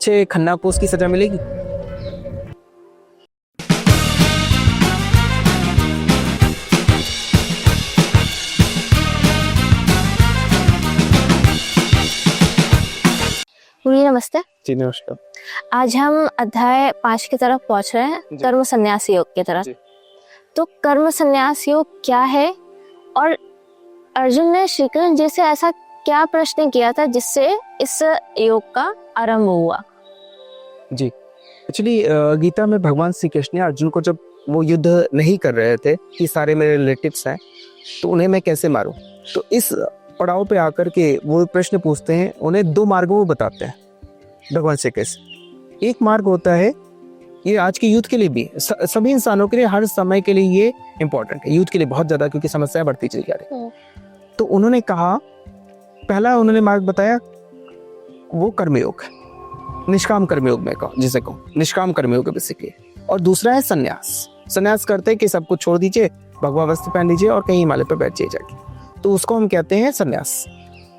अच्छे खन्ना को उसकी सजा मिलेगी। गुरुजी नमस्ते। जी नमस्कार। आज हम अध्याय 5 की तरफ पहुंच रहे हैं, कर्म संन्यास योग की तरफ। जी। तो कर्म संन्यास योग क्या है और अर्जुन ने श्री कृष्ण जी से ऐसा क्या प्रश्न किया था जिससे इस योग का आरंभ हुआ? जी एक्चुअली गीता में भगवान श्री कृष्ण ने अर्जुन को, जब वो युद्ध नहीं कर रहे थे कि सारे मेरे रिलेटिव्स हैं तो उन्हें मैं कैसे मारूं, तो इस पड़ाव पे आकर के वो प्रश्न पूछते हैं। उन्हें दो मार्गों वो बताते हैं भगवान श्री कृष्ण। एक मार्ग होता है, ये आज के यूथ के लिए भी, सभी इंसानों के लिए, हर समय के लिए ये इम्पोर्टेंट है, यूथ के लिए बहुत ज्यादा, क्योंकि समस्याएं बढ़ती चली जा रही। तो उन्होंने कहा, पहला उन्होंने मार्ग बताया वो कर्मयोग है, निष्काम कर्मयोग में कहो, जिसे कहो निष्काम कर्मयोग है बेसिकली। और दूसरा है संन्यास। संन्यास करते कि सब कुछ छोड़ दीजिए, भगवा वस्त्र पहन लीजिए और कहीं हिमालय पर बैठ जाइए जाके, तो उसको हम कहते हैं संन्यास।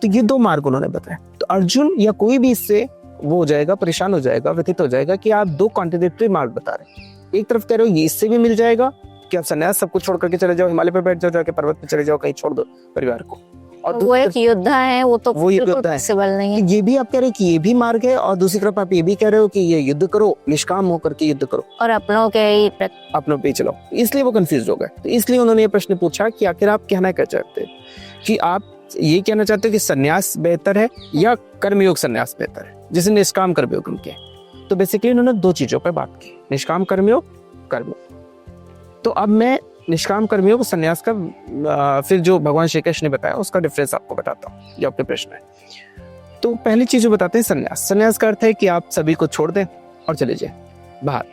तो ये दो मार्ग उन्होंने बताया। तो अर्जुन या कोई भी इससे वो हो जाएगा, परेशान हो जाएगा, व्यथित हो जाएगा कि आप दो कॉन्ट्रडिक्टरी मार्ग बता रहे हैं। एक तरफ कह रहे हो ये इससे भी मिल जाएगा कि आप संन्यास सब कुछ छोड़ करके चले जाओ, हिमालय पर बैठ जाओ, जाके पर्वत पे चले जाओ, कहीं छोड़ दो परिवार को। और वो एक योद्धा है, वो तो वो योद्धा है, पॉसिबल नहीं है। ये भी आप कह रहे हो कि ये भी मार्ग है, और दूसरी तरफ आप ये भी कह रहे हो कि ये युद्ध करो, निष्काम होकर के युद्ध करो और अपनों के ही अपनों पे चलाओ। इसलिए वो कंफ्यूज हो गए। तो इसलिए उन्होंने ये प्रश्न पूछा कि आखिर आप कहना क्या चाहते हैं, कि आप ये कहना चाहते हो कि संन्यास बेहतर है या कर्मयोग संन्यास बेहतर है, जिसे निष्काम कर्मयोग हम कहें। तो बेसिकली उन्होंने दो चीजों पर बात की, निष्काम कर्मयोग, कर्मयोग। तो अब मैं निष्काम कर्मयोग संन्यास का फिर जो भगवान श्री कृष्ण ने बताया उसका डिफरेंस आपको बताता हूँ, जो आपके प्रश्न है। तो पहली चीज जो बताते हैं संन्यास। संन्यास का अर्थ है कि आप सभी को छोड़ दें और चले जाए बाहर।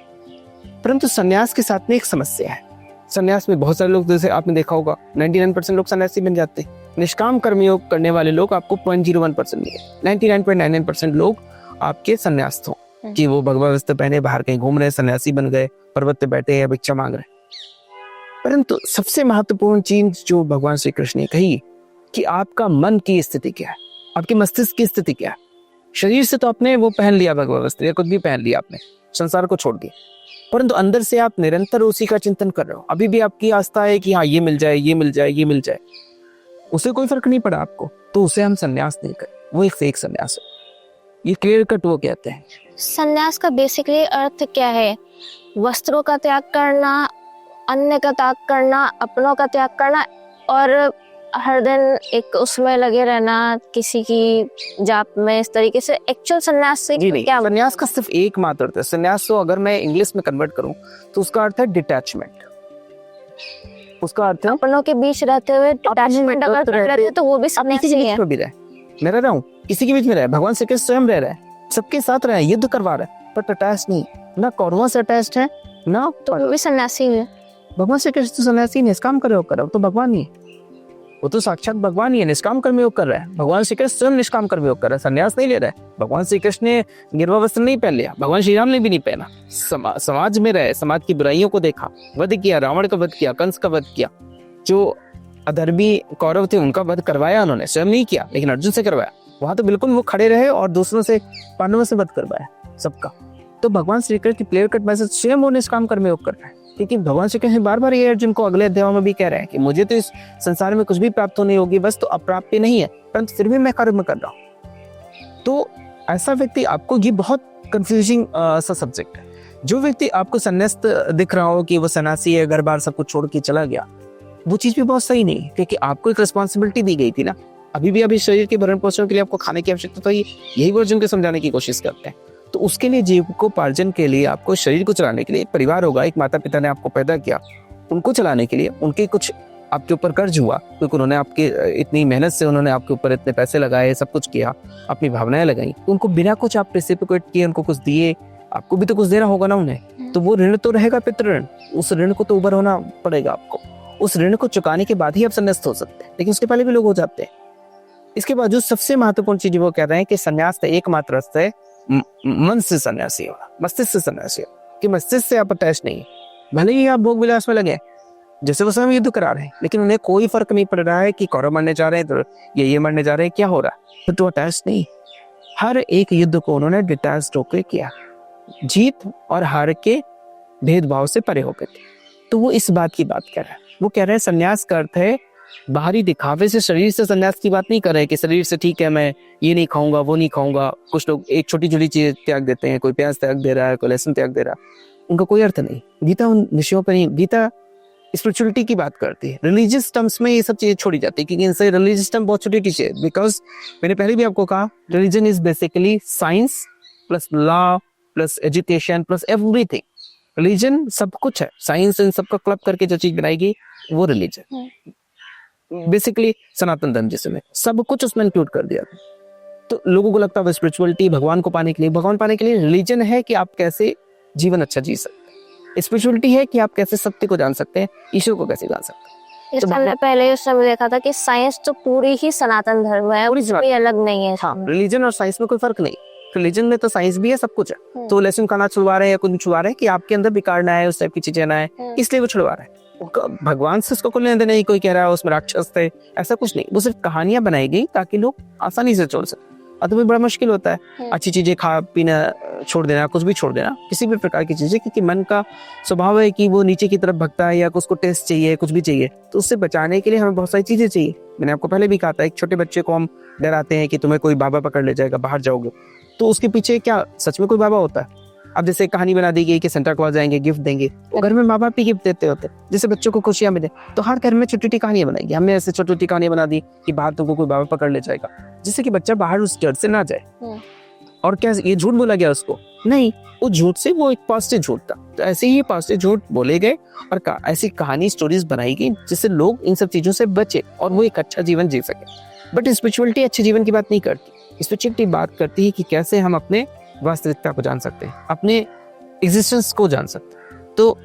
परंतु संन्यास के साथ में एक समस्या है। संन्यास में बहुत सारे लोग, जैसे आपने देखा होगा 99% लोग सन्यासी बन जाते हैं। निष्काम कर्मयोग करने वाले लोग आपको 0.01% मिले, 99.99% लोग आपके संन्यास हो, कि वो भगवा वस्त्र पहने बाहर कहीं घूम रहे, सन्यासी बन गए, पर्वत पे बैठे या भिक्षा मांग रहे। परंतु सबसे महत्वपूर्ण चीज जो भगवान श्री कृष्ण ने कही कि आपका मन की स्थिति क्या है, आपके मस्तिष्क की स्थिति क्या है। शरीर से तो आपने वो पहन लिया भगवा वस्त्र या कुछ भी पहन लिया, आपने संसार को छोड़ दिया, परंतु अंदर से आप निरंतर उसी का चिंतन कर रहे हो। अभी भी आपकी आस्था है कि हाँ ये मिल जाए, ये मिल जाए, ये मिल जाए, उसे कोई फर्क नहीं पड़ा आपको, तो उसे हम संन्यास नहीं करें, वो एक फेक संन्यास है। ये क्लियर कट वो कहते हैं। संन्यास का बेसिकली अर्थ क्या है? वस्त्रों का त्याग करना, अन्य का त्याग करना, अपनों का त्याग करना, और हर दिन एक उसमें लगे रहना, किसी की जाप में, इस तरीके से। एक्चुअल संन्यास से क्या? संन्यास का सिर्फ एक मात्र अर्थ है। संन्यास को अगर मैं इंग्लिश में कन्वर्ट करूं तो उसका अर्थ है डिटैचमेंट। उसका अर्थ है अपनों के बीच रहते हुए डिटैचमेंट अगर रहते तो वो भी संन्यासी है। मैं रह रहा हूँ, किसी के बीच में रहे, भगवान श्री कृष्ण स्वयं रह रहे हैं, सबके साथ रहे, युद्ध करवा रहे हैं, पर अटैच नहीं, ना कौरवों से अटैच्ड है ना, तो वो भी सन्यासी है। भगवान श्री कृष्ण तो सन्यासी, निष्काम कर्मयोग कर रहा है, तो भगवान ही है, वो तो साक्षात भगवान ही है, निष्काम कर्मयोग कर रहा है। भगवान श्री कृष्ण स्वयं निष्काम कर्मयोग कर रहा है, संन्यास नहीं ले रहा है। भगवान श्री कृष्ण ने गिरवा वस्त्र नहीं पहन लिया, भगवान श्री राम ने भी नहीं पहना। समाज में रहे, समाज की बुराइयों को देखा, वध किया, रावण का वध किया, कंस का वध किया, जो अधर्मी कौरव थे उनका वध करवाया उन्होंने, स्वयं नहीं किया लेकिन अर्जुन से करवाया। वहां तो बिल्कुल वो खड़े रहे और दूसरों से, पांडवों से वध करवाया सबका। तो भगवान Shri Krishna clear cut message, स्वयं वो निष्काम कर्मयोग कर रहा है। क्योंकि भगवान श्री कृष्ण बार बार ये अर्जुन को अगले अध्यायों में भी कह रहे हैं कि मुझे तो इस संसार में कुछ भी प्राप्त होने होगी, बस तो अप्राप्य नहीं है, परंतु फिर भी मैं कर्म कर रहा हूँ। तो ऐसा व्यक्ति, आपको ये बहुत कंफ्यूजिंग सा सब्जेक्ट है। जो व्यक्ति आपको संन्यास्त दिख रहा हो कि वो सन्यासी है, घर बार सब कुछ छोड़ के चला गया, वो चीज भी बहुत सही नहीं है, क्योंकि आपको एक रिस्पॉन्सिबिलिटी दी गई थी ना। अभी भी अभी शरीर के भरण पोषण के लिए आपको खाने की आवश्यकता, तो यही वो अर्जुन को समझाने की कोशिश करते हैं। तो उसके लिए, जीविकोपार्जन के लिए, आपको शरीर को चलाने के लिए एक परिवार होगा, एक माता पिता ने आपको पैदा किया, उनको चलाने के लिए उनके कुछ आपके ऊपर कर्ज हुआ, क्योंकि उन्होंने आपके इतनी मेहनत से उन्होंने आपके ऊपर इतने पैसे लगाए, सब कुछ किया, अपनी भावनाएं लगाई, उनको बिना कुछ आप रेसिप्रोकेट किए उनको कुछ दिए, आपको भी तो कुछ देना होगा ना उन्हें। तो वो ऋण तो रहेगा, पितृ ऋण, उस ऋण को तो उबर होना पड़ेगा आपको। उस ऋण को चुकाने के बाद ही आप संन्यास्त हो सकते हैं, लेकिन उसके पहले भी लोग हो जाते हैं। इसके बावजूद सबसे महत्वपूर्ण चीज वो कह रहे हैं कि संन्यास का एकमात्र रास्ता है मन से सन्यासी होना, मस्तिष्क से सन्यासी होना, कि मस्तिष्क से आप अटैच नहीं है। भले ही आप भोग विलास में लगे, जैसे वो स्वयं युद्ध करा रहे हैं, लेकिन उन्हें कोई फर्क नहीं पड़ रहा है कि कौरव मरने जा रहे हैं तो ये मरने जा रहे हैं, क्या हो रहा है, तो अटैच नहीं। हर एक युद्ध को उन्होंने डिटैच्ड होकर किया, जीत और हार के भेदभाव से परे होकर के। तो वो इस बात की बात कर रहा है, वो कह रहे हैं संन्यास का अर्थ है बाहरी दिखावे से, शरीर से संन्यास की बात नहीं कर रहे कि शरीर से ठीक है मैं ये नहीं खाऊंगा वो नहीं खाऊंगा। कुछ लोग एक छोटी छोटी चीज त्याग देते हैं, कोई प्याज त्याग दे रहा है, कोई लहसुन त्याग दे रहा है, उनका कोई अर्थ नहीं। गीता उन विषयों पर नहीं, गीता स्पिरिचुअलिटी की बात करती है। रिलीजियस टर्म्स में ये सब चीजें छोड़ी जाती है क्योंकि इनसे रिलीजियस टर्म बहुत छोटी चीज है। बिकॉज मैंने पहले भी आपको कहा religion is basically science plus law plus education plus everything. Religion सब कुछ है, साइंस इन सबका क्लब करके जो चीज बनाएगी वो रिलीजन। बेसिकली सनातन धर्म जिसमें सब कुछ उसमें इंक्लूड कर दिया। तो लोगों को लगता है स्पिरिचुअलिटी भगवान को पाने के लिए, भगवान पाने के लिए रिलीजन है कि आप कैसे जीवन अच्छा जी सकते हैं, स्पिरिचुअलिटी है कि आप कैसे सत्य को जान सकते हैं, ईश्वर को कैसे जान सकते हैं। इस हमने पहले उस समय देखा था कि साइंस तो पूरी ही सनातन धर्म है, कोई अलग नहीं है। हाँ, रिलीजन और साइंस में कोई फर्क नहीं। रिलीजन में तो साइंस भी है, सब कुछ है। तो लहसुन खाना छुड़वा रहे हैं या कुछ छुड़वा रहे हैं कि आपके अंदर विकार ना है, उस टाइप की चीजें ना है, इसलिए वो छुड़वा रहे हैं। भगवान से उसको कोई लेने देना नहीं। कोई कह रहा है उसमें राक्षस थे, ऐसा कुछ नहीं। वो सिर्फ कहानियां बनाई गई ताकि लोग आसानी से छोड़ सके। और तुम्हें बड़ा मुश्किल होता है अच्छी चीजें खा पीना छोड़ देना, कुछ भी छोड़ देना, किसी भी प्रकार की चीजें, क्योंकि मन का स्वभाव है कि वो नीचे की तरफ भगता है या उसको टेस्ट चाहिए, कुछ भी चाहिए। तो उससे बचाने के लिए हमें बहुत सारी चीजें चाहिए। मैंने आपको पहले भी कहा था, एक छोटे बच्चे को हम डराते हैं कि तुम्हें कोई बाबा पकड़ ले जाएगा, बाहर जाओगे, तो उसके पीछे क्या सच में कोई बाबा होता है? अब जैसे कहानी बना दी गई कि सेंटा क्लॉज आएंगे गिफ्ट देंगे, वो घर में माँ बाप ही गिफ्ट देते होते, जिससे बच्चों को खुशियां मिले। तो हर घर में छोटी छोटी कहानियां बनाएंगे। हमने ऐसे छोटी छोटी कहानियां बना दी कि बाहर तुमको कोई बाबा पकड़ ले जाएगा, जिससे कि बच्चा बाहर उस डर से ना जाए। और क्या ये झूठ बोला गया उसको? नहीं, वो झूठ से वो एक पॉजिटिव झूठ था। तो ऐसे ही पॉजिटिव झूठ बोले गए और ऐसी कहानी स्टोरीज बनाई गई जिससे लोग इन सब चीजों से बचे और वो एक अच्छा जीवन जी सके। बट स्पिरिचुअलिटी अच्छे जीवन की बात नहीं करती। स्पिरिचुअलिटी बात करती है कि कैसे हम अपने वास्तविकता को जान सकते हैं, अपने एग्जिस्टेंस को जान सकते हैं। तो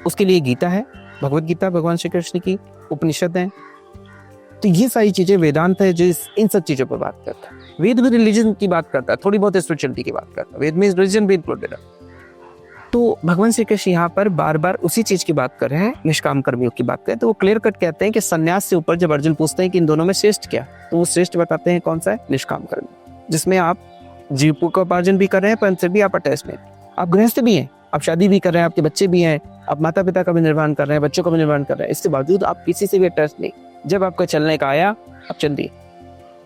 उसके लिए गीता है, भगवत गीता भगवान श्री कृष्ण की, उपनिषद है। तो ये सारी चीजें, वेदांत है जो इन सब चीजों पर बात करता है। वेद भी रिलीजन की बात करता है, थोड़ी बहुत स्पिरिचुअलिटी की बात करता है। वेद में रिलीजन भी इंक्लूडेड है। तो भगवान श्री कृष्ण यहाँ पर बार बार उसी चीज की बात कर रहे हैं, निष्काम कर्मयोग की बात करें तो वो क्लियर कट कहते हैं कि संन्यास से ऊपर जब अर्जुन पूछते हैं कि इन दोनों में श्रेष्ठ क्या, तो वो श्रेष्ठ बताते हैं कौन सा है, निष्काम कर्म, जिसमें आप जीव का उपार्जन भी कर रहे हैं पर फिर भी आप अटैच नहीं, आप गृहस्थ भी हैं, आप शादी भी कर रहे हैं, आपके बच्चे भी हैं, आप माता पिता का भी निर्माण कर रहे हैं, बच्चों का भी निर्माण कर रहे हैं, इसके बावजूद आप किसी से भी अटैच नहीं। जब आपका चलने का आया आप चल दिए,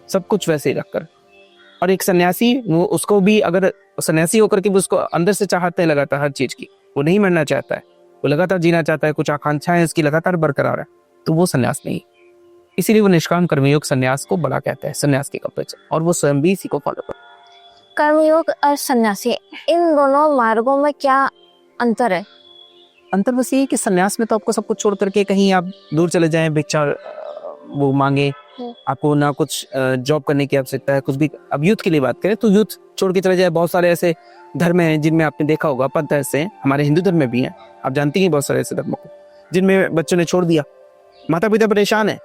सब कुछ वैसे ही रखकर। और एक सन्यासी, वो उसको भी अगर सन्यासी होकर के भी उसको अंदर से चाहते हैं लगातार हर चीज की, वो नहीं मरना चाहता है, वो लगातार जीना चाहता है, कुछ आकांक्षाएं उसकी लगातार बरकरार है, तो वो सन्यास नहीं। इसीलिए वो निष्काम कर्मयोग सन्यास को बड़ा कहता है, सन्यास के कपड़े, और वो स्वयं भी इसी को फॉलो करता है। कर्मयोग और सन्यासी, इन दोनों मार्गों में क्या अंतर है? अंतर बस ये है कि सन्यास में तो आपको सब कुछ छोड़ करके कहीं आप दूर चले जाएं, भिक्षा वो मांगे, आपको ना कुछ जॉब करने की आवश्यकता है, कुछ भी। अब यूथ की लिए बात करें तो यूथ छोड़ के चले जाए। बहुत सारे ऐसे धर्म हैं जिनमें आपने देखा होगा, पंथ ऐसे हैं, हमारे हिंदू धर्म में भी हैं, आप जानती हैं बहुत सारे ऐसे धर्मों को, जिनमें बच्चों ने छोड़ दिया। माता पिता परेशान है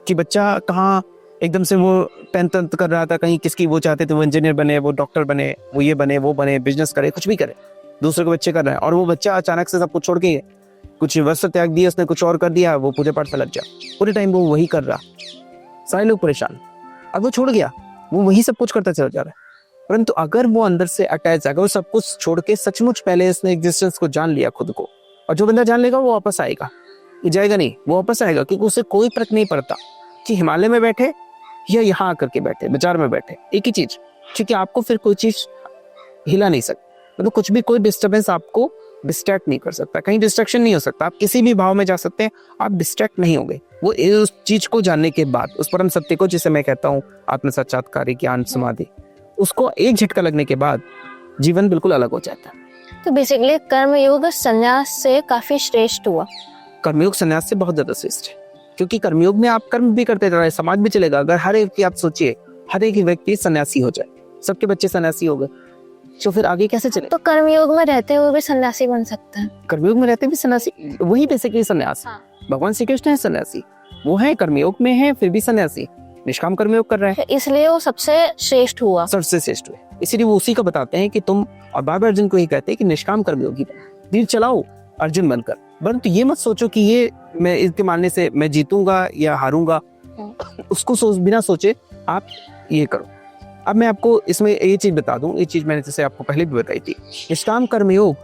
कि बच्चा कहाँ एकदम से वो 10th कर रहा था, कहीं किसकी वो चाहते थे वो इंजीनियर बने, वो डॉक्टर बने, वो ये बने, वो बने, बिजनेस करे, कुछ भी करे, दूसरे को बच्चे कर रहे हैं। और वो बच्चा अचानक से सब कुछ छोड़ के कुछ वस्त्र त्याग दिया, उसने कुछ और कर दिया, वो पूजा पाठ से लग गया, पूरे टाइम वो वही कर रहा, सारे लोग परेशान। अब वो छोड़ गया, वो वही सब कुछ करता चला जा रहा है। परंतु अगर वो अंदर से अटैच, अगर वो सब कुछ छोड़ के सचमुच पहले इसने एग्जिस्टेंस को जान लिया खुद को, और जो बंदा जान लेगा वो वापस आएगा, ये जाएगा नहीं, वो वापस आएगा, क्योंकि उसे कोई फर्क नहीं पड़ता कि हिमालय में बैठे या यहाँ आकर के बैठे, बाजार में बैठे, एक ही चीज, क्योंकि आपको फिर कोई चीज हिला नहीं सकती, मतलब कुछ भी कोई डिस्टर्बेंस आपको डिस्ट्रैक्ट नहीं कर सकता, कहीं डिस्ट्रैक्शन नहीं हो सकता। आप किसी भी भाव में जा सकते हैं, आप डिस्ट्रैक्ट नहीं होंगे। वो उस चीज को जानने के बाद, उस परम सत्य को, जिसे मैं कहता हूँ आत्म साक्षात्कार, ज्ञान, समाधि, उसको एक झटका लगने के बाद जीवन बिल्कुल अलग हो जाता है। तो बेसिकली कर्मयोग संन्यास से काफी श्रेष्ठ हुआ। कर्मयोग संन्यास से बहुत ज्यादा श्रेष्ठ है, क्योंकि कर्मयोग में आप कर्म भी करते जा रहे हैं, समाज भी चलेगा। अगर हर एक की आप सोचिए, हर एक व्यक्ति सन्यासी हो जाए, सबके बच्चे सन्यासी हो गए, तो फिर आगे कैसे चले? तो कर्मयोग में रहते हुए भी सन्यासी बन सकते हैं। कर्मयोग में रहते भी सन्यासी, वही बेसिकली सन्यास। भगवान श्री कृष्ण है सन्यासी, वो है कर्मयोग में है फिर भी सन्यासी, निष्काम कर्मयोग कर रहे हैं, इसलिए वो सबसे श्रेष्ठ हुआ, सबसे श्रेष्ठ हुए। इसीलिए वो उसी को बताते हैं कि तुम, और बार बार अर्जुन को ही कहते हैं कि निष्काम कर्मयोगी बनो, धीर चलाओ अर्जुन बनकर। परंतु ये मत सोचो कि ये मैं इसके मानने से मैं जीतूंगा या हारूंगा, उसको बिना सोचे आप ये करो। अब मैं आपको इसमें ये चीज बता दूं, ये चीज मैंने जैसे आपको पहले भी बताई थी, निष्काम कर्म योग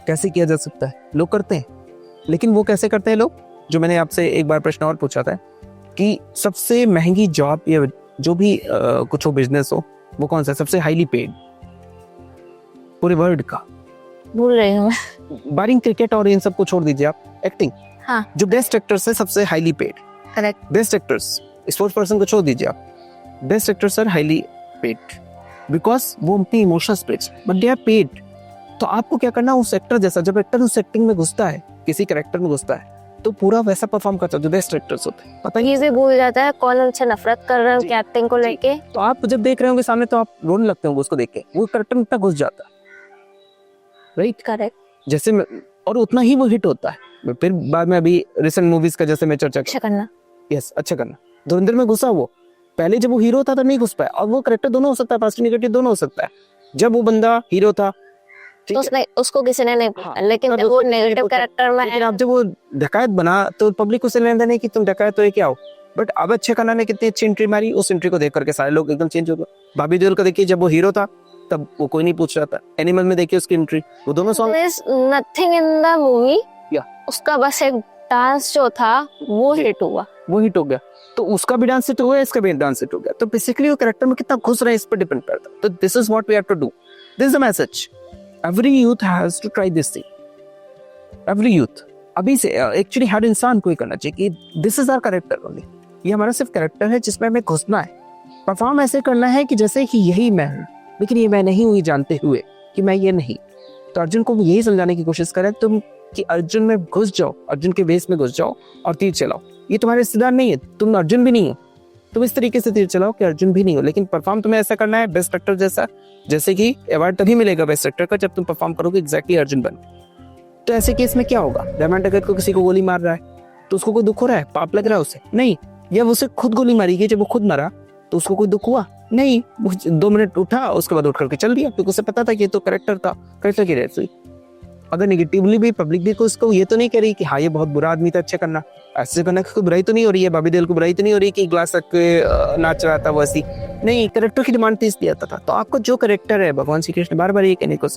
कैसे किया जा सकता है, लोग करते हैं, लेकिन वो कैसे करते हैं लोग, जो मैंने आपसे एक बार प्रश्न और पूछा था कि सबसे महंगी जॉब या जो भी कुछ हो, बिजनेस हो, वो कौन सा है सबसे हाईली पेड पूरे वर्ल्ड का? भूल रही हूँ मैं। बारिंग क्रिकेट और इन सबको छोड़ दीजिए आप, एक्टिंग। हाँ। जो बेस्ट एक्टर्स है सबसे highly paid, correct. Best actors, sports person को छोड़ दीजिए आप, best actors are highly paid because वो अपनी emotions bridge, but they are paid. तो आपको क्या करना, उस एक्टर जैसा, जब एक्टर उस एक्टिंग में घुसता है, किसी कैरेक्टर में घुसता है, तो पूरा वैसा परफॉर्म करता है जो बेस्ट एक्टर्स होते हैं। पता ये भी भूल जाता है कौन उनसे नफरत कर रहा है जी, उनकी एक्टिंग को लेके। तो आप जब देख रहे होंगे सामने, तो आप रोने लगते होंगे उसको देख के, वो कैरेक्टर में इतना घुस जाता है, राइट? करेक्ट। जैसे और उतना ही वो हिट होता है। फिर बाद में अभी रिसेंट मूवीज का जैसे मैं चर्चा अच्छा करना। यस, अच्छा करना, धुरंधर में घुसा वो, पहले जब वो हीरो था तब नहीं घुस पाया, और वो कैरेक्टर दोनों हो सकता है, पॉजिटिव नेगेटिव दोनों हो सकता है। जब वो बंदा हीरो था, ठीक तो है, उसने उसको किसी ने नहीं पूछा, हाँ, लेकिन तब जब वो उसको नेगेटिव पूछा। कैरेक्टर में लेकिन है, आप जब वो डकैत बना तो पब्लिक उसे लेने देने की तुम डकैत हो या क्या हो। बट अब अच्छे खाना ने कितनी अच्छी एंट्री मारी, उस एंट्री को देख करके सारे लोग एकदम चेंज हो गए। बॉबी देओल को देखिए, जब वो हीरो था तब वो कोई नहीं पूछ रहा था, एनिमल में देखिए उसकी एंट्री, वो दोनों song, nothing in the movie, या उसका बस एक डांस जो था वो हिट हुआ। वो हिट हो गया, तो उसका भी डांस हिट हुआ, इसका भी डांस हिट हो गया। तो बेसिकली वो कैरेक्टर में कितना घुस रहा है इस पर डिपेंड करता है। तो this is what we have to do, this is the message, every youth has to try this thing. Every youth अभी से एक्चुअली हर इंसान को ही करना चाहिए कि this is our character only, ये हमारा सिर्फ कैरेक्टर है जिसमें हमें घुसना है, परफॉर्म ऐसे करना है कि जैसे कि यही मैं हूँ, लेकिन ये मैं नहीं हुई जानते हुए कि मैं ये नहीं। तो अर्जुन को यही समझाने की कोशिश करें तुम कि अर्जुन में घुस जाओ, अर्जुन के वेश में घुस जाओ और तीर चलाओ। ये तुम्हारे रिश्तेदार नहीं है, तुम अर्जुन भी नहीं हो, तुम इस तरीके से तीर चलाओ कि अर्जुन भी नहीं हो, लेकिन परफॉर्म तुम्हें ऐसा करना है बेस्ट एक्टर जैसा, जैसे कि अवार्ड तभी मिलेगा बेस्ट एक्टर का जब तुम परफॉर्म करोगे एग्जैक्टली अर्जुन बन। तो ऐसे केस में क्या होगा, डायमंड अगर को किसी को गोली मार रहा है तो उसको कोई दुख हो रहा है, पाप लग रहा है उसे? नहीं। या उसे खुद गोली मारी गई, जब वो खुद मरा तो उसको कोई दुख हुआ? नहीं। वो 2 मिनट उठा, उसके बाद उठ करके चल दिया, क्योंकि उसे पता था कि ये तो कैरेक्टर था, कैरेक्टर की रेस हुई। अगर नेगेटिवली भी पब्लिक भी उसको ये तो नहीं कह रही कि हाँ ये बहुत बुरा आदमी था, अच्छा करना, ऐसे करना कोई बुराई तो नहीं हो रही है, बॉबी देओल को बुराई तो नहीं हो रही कि ग्लास रख के नाच रहा था वैसी, नहीं, कैरेक्टर की डिमांड तीस दिया था। तो आपको जो कैरेक्टर है, भगवान श्री कृष्ण बार बार ये कहने को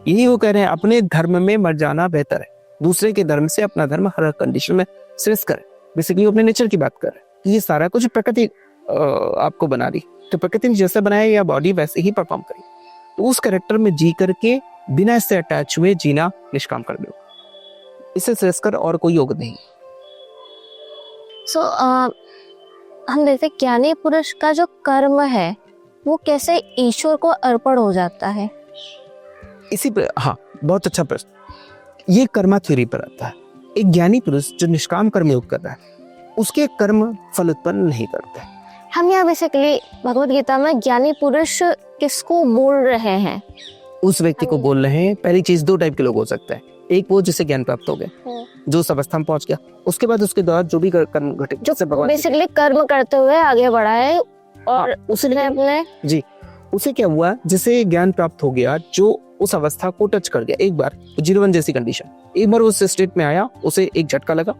यही वो कह रहे हैं, अपने धर्म में मर जाना बेहतर है, दूसरे के धर्म से अपना धर्म हर कंडीशन में श्रेष्ठ करें। बेसिकली अपने नेचर की बात कर रहे हैं, ये सारा कुछ प्रकृति आपको बना रही, तो प्रकृति ने जैसा बनाया या बॉडी वैसे ही परफॉर्म करी, तो उस कैरेक्टर में जी करके बिना इससे अटैच हुए जीना निष्काम कर दो, इससे श्रेष्ठ और कोई योग नहीं। सो हम देखते हैं ज्ञानी पुरुष का जो कर्म है वो कैसे ईश्वर को अर्पण हो जाता है। इसी पर, हाँ, बहुत अच्छा प्रश्न। ये कर्मा थ्योरी पर आता है। एक ज्ञानी पुरुष जो निष्काम कर्म योग कर रहा है, उसके कर्म फल उत्पन्न नहीं करते। हम यहाँ बेसिकली भगवत गीता में ज्ञानी पुरुष किसको बोल रहे हैं? उस व्यक्ति को बोल रहे हैं। पहली चीज, 2 टाइप के लोग हो सकते हैं, एक वो जिसे ज्ञान प्राप्त हो गया, जो उस अवस्था में पहुंच गया, उसके बाद उसके द्वारा जो भी कर्म घटे, जो बेसिकली कर्म करते हुए आगे बढ़ा है, और हाँ, उसने अपने जी, उसे क्या हुआ, जिसे ज्ञान प्राप्त हो गया, जो उस अवस्था को टच कर गया, एक बार 0-1 जैसी कंडीशन, एक बार उस स्टेट में आया, उसे एक झटका लगा,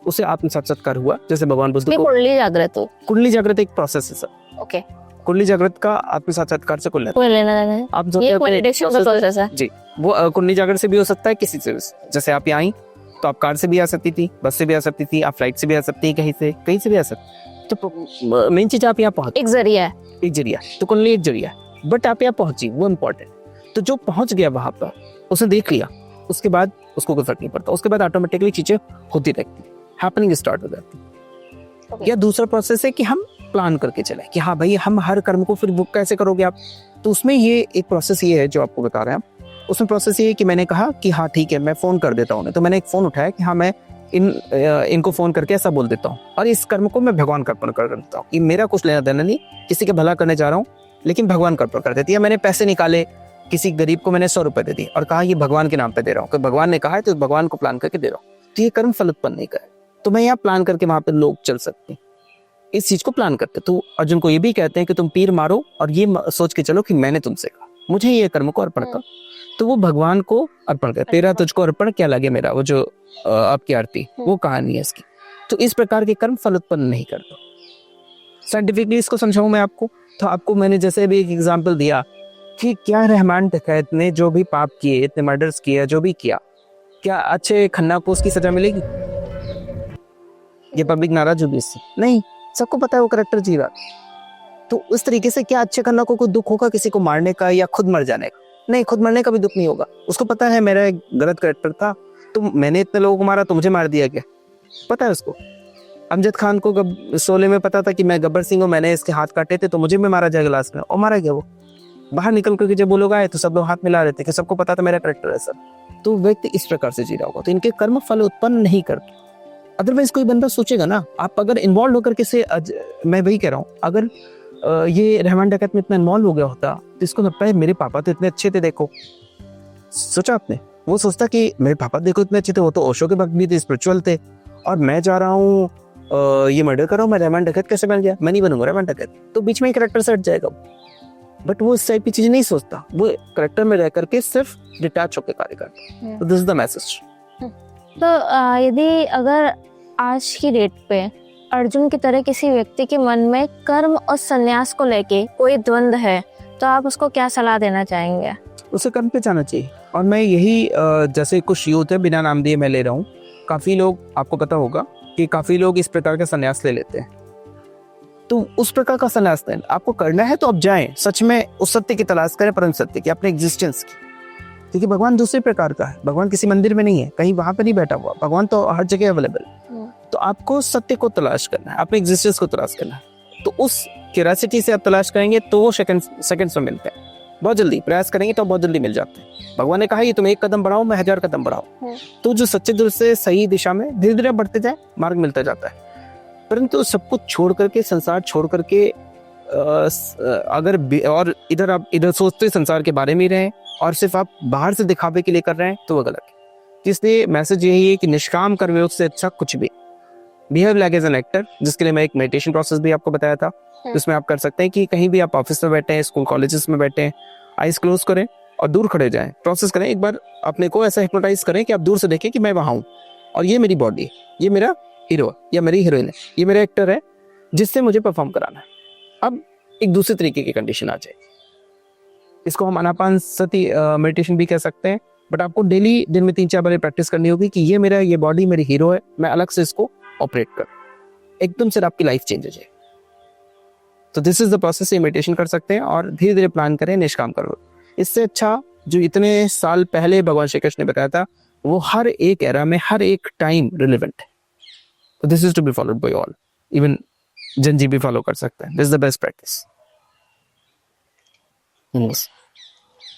उसे आत्म साक्षात्कार हुआ। जैसे भगवान बुद्ध को कुंडली जागृत हो, कुंडली जागृत एक प्रोसेस है सर। ओके, कुंडली जागृत का आत्म साक्षात्कार से कोई कोई लेना देना है, आप जो ये मेडिटेशन का प्रोसेस है जी, वो कुंडली जागृत से भी हो सकता है, किसी से भी। जैसे आप यहाँ आई तो आप कार से भी आ सकती थी, बस से भी आ सकती थी, आप फ्लाइट से भी आ सकती है, कहीं से भी आ सकती। तो मेन चीज आप यहाँ पहुंच, एक जरिया है, एक जरिया, तो कुंडली एक जरिया है, बट आप यहाँ पहुंची, वो इम्पोर्टेंट। तो जो पहुंच गया वहां पर, उसने देख लिया, उसके बाद उसको कोई फर्क नहीं पड़ता, उसके बाद ऑटोमेटिकली चीजें होती रहती, हैपनिंग स्टार्ट हो जाती। या दूसरा प्रोसेस है कि हम प्लान करके चले कि हाँ भाई, हम हर कर्म को फिर बुक कैसे करोगे आप, तो उसमें ये एक प्रोसेस ये है जो आपको बता रहे हैं आप। उसमें प्रोसेस ये है कि मैंने कहा कि हाँ ठीक है, मैं फोन कर देता हूँ, तो मैंने एक फोन उठाया कि हाँ मैं इनको फोन करके ऐसा बोल देता हूँ, और इस कर्म को मैं भगवान का अर्पण कर देता हूँ, कि मेरा कुछ लेना देना नहीं, किसी के भला करने जा रहा हूँ, लेकिन भगवान का अर्पण कर देती है। मैंने पैसे निकाले, किसी गरीब को मैंने 100 रुपए दे दिए और कहा ये भगवान के नाम पे दे रहा हूँ, भगवान ने कहा है तो भगवान को प्लान करके दे रहा हूँ, तो ये कर्म फल उत्पन्न नहीं करे। तो मैं यहाँ प्लान करके वहां पे लोग चल सकते हैं, इस चीज को प्लान करते। तो अर्जुन को ये भी कहते हैं कि तुम तीर मारो और ये सोच के चलो कि मैंने तुमसे कहा, मुझे ये कर्म को अर्पण कर, तो वो भगवान को अर्पण कर, तेरा तुझको अर्पण क्या लगे मेरा, वो जो आपकी आरती, वो कहानी है इसकी। तो इस प्रकार के कर्म फल उत्पन्न नहीं करते। साइंटिफिकली इसको समझाऊं मैं आपको, तो आपको मैंने जैसे भी एक एग्जांपल दिया कि क्या रहमान डकैत ने जो भी पाप किए, इतने मर्डर्स किए, जो भी किया, क्या अच्छे खन्ना को उसकी सजा मिलेगी? ये पब्लिक नाराज होगी इससे? नहीं, सबको पता है वो करेक्टर जी रहा। तो उस तरीके से क्या अच्छे खन्ना को कोई दुख होगा किसी को मारने का या खुद मर जाने का? नहीं, खुद मरने का भी दुख नहीं होगा। उसको पता है मेरा एक गलत करेक्टर था, तो मैंने इतने लोगों को मारा तो मुझे मार दिया गया, पता है उसको। अमजद खान को शोले में पता था कि मैं गब्बर सिंह हूँ, मैंने इसके हाथ काटे थे तो मुझे भी मारा जाएगा लास्ट में, और मारा गया। वो बाहर निकल करके जब वो लोग आए तो सब लोग हाथ मिला रहे थे कि सबको पता था मेरा करेक्टर है सर। तो व्यक्ति इस प्रकार से जी रहा होगा, तो इनके कर्म फल उत्पन्न नहीं करते। अदरवाइज कोई बंदा सोचेगा ना, आप अगर इन्वॉल्व होकर के से मैं वही कह रहा हूँ, अगर ये रहमान डकैत में इतना इन्वॉल्व हो गया होता तो इसको लगता है मेरे पापा तो इतने अच्छे थे, देखो सोचा आपने? वो सोचता कि मेरे पापा देखो इतने अच्छे थे, वो तो ओशो के भक्त भी थे, स्पिरिचुअल थे, और मैं जा रहा हूँ ये मर्डर कर रहा हूँ, मैं रहमान डकैत कैसे बन गया? मैं नहीं बनूंगा रहमान डकैत। तो बीच में ही करेक्टर से हट जाएगा। बट वो इस टाइप की चीज नहीं सोचता, वो करेक्टर में रह करके सिर्फ डिटैच होकर कार्य करता है। तो दिस इज द मैसेज। तो यदि अगर आज की डेट पे अर्जुन की तरह किसी व्यक्ति के मन में कर्म और संन्यास को लेके कोई द्वंद्व है, तो आप उसको क्या सलाह देना चाहेंगे? उसे कर्म पे जाना चाहिए। और मैं यही जैसे कुछ यूथ है, बिना नाम दिए मैं ले रहा हूँ, काफी लोग, आपको पता होगा कि काफी लोग इस प्रकार का संन्यास ले लेते हैं। तो उस प्रकार का संन्यास लेना आपको करना है तो आप जाएं, सच में उस सत्य की तलाश करें, परम सत्य की, अपने एग्जिस्टेंस की। क्योंकि भगवान दूसरे प्रकार का है, भगवान किसी मंदिर में नहीं है, कहीं वहां पर नहीं बैठा हुआ, भगवान तो हर जगह अवेलेबल। तो आपको सत्य को तलाश करना है, अपने एग्जिस्टेंस को तलाश करना है। तो उस क्यूरियोसिटी से आप तलाश करेंगे तो वो सेकंड्स में मिलते हैं, बहुत जल्दी प्रयास करेंगे तो बहुत जल्दी मिल जाते हैं। भगवान ने कहा है तुम एक कदम बढ़ाओ, मैं 1000 कदम बढ़ाओ। तो जो सच्चे दिल से सही दिशा में धीरे धीरे बढ़ते जाए, मार्ग मिलता जाता है। परंतु सब कुछ छोड़ करके, संसार छोड़ करके अगर और इधर आप इधर सोचते संसार के बारे में ही रहें और सिर्फ आप बाहर से दिखावे के लिए कर रहे हैं तो वो गलत है। इसलिए मैसेज यही है कि निष्काम कर्मयोग से अच्छा कुछ भी। Behave like as an actor, जिसके लिए मैं एक मेडिटेशन प्रोसेस भी आपको बताया था, जिसमें आप कर सकते हैं कि कहीं भी आप ऑफिस में बैठे हैं, स्कूल कॉलेजेस में बैठे हैं, आइज क्लोज करें और दूर खड़े जाएं, प्रोसेस करें। एक बार अपने को ऐसा हिप्नोटाइज करें कि आप दूर से देखें कि मैं वहां हूं और ये मेरी बॉडी है, ये मेरा हीरो है या मेरी हीरोइन है, ये मेरा एक्टर है जिससे मुझे परफॉर्म कराना है। अब एक दूसरे तरीके की कंडीशन आ जाए, इसको हम आनापानसति मेडिटेशन भी कह सकते हैं। बट आपको डेली दिन में 3-4 बार प्रैक्टिस करनी होगी कि ये बॉडी मेरी हीरो है, मैं अलग से इसको ऑपरेट कर, एकदम से आपकी लाइफ चेंज हो जाए। तो दिस इज द प्रोसेस। ये मेडिटेशन कर सकते हैं और धीरे धीरे प्लान करें, निष्काम करो। इससे अच्छा जो इतने साल पहले भगवान श्री कृष्ण ने बताया था, वो हर एक एरा में, हर एक टाइम रिलेवेंट है। तो this is to be followed by all, even Gen Z भी फॉलो कर सकते हैं। This is the best practice.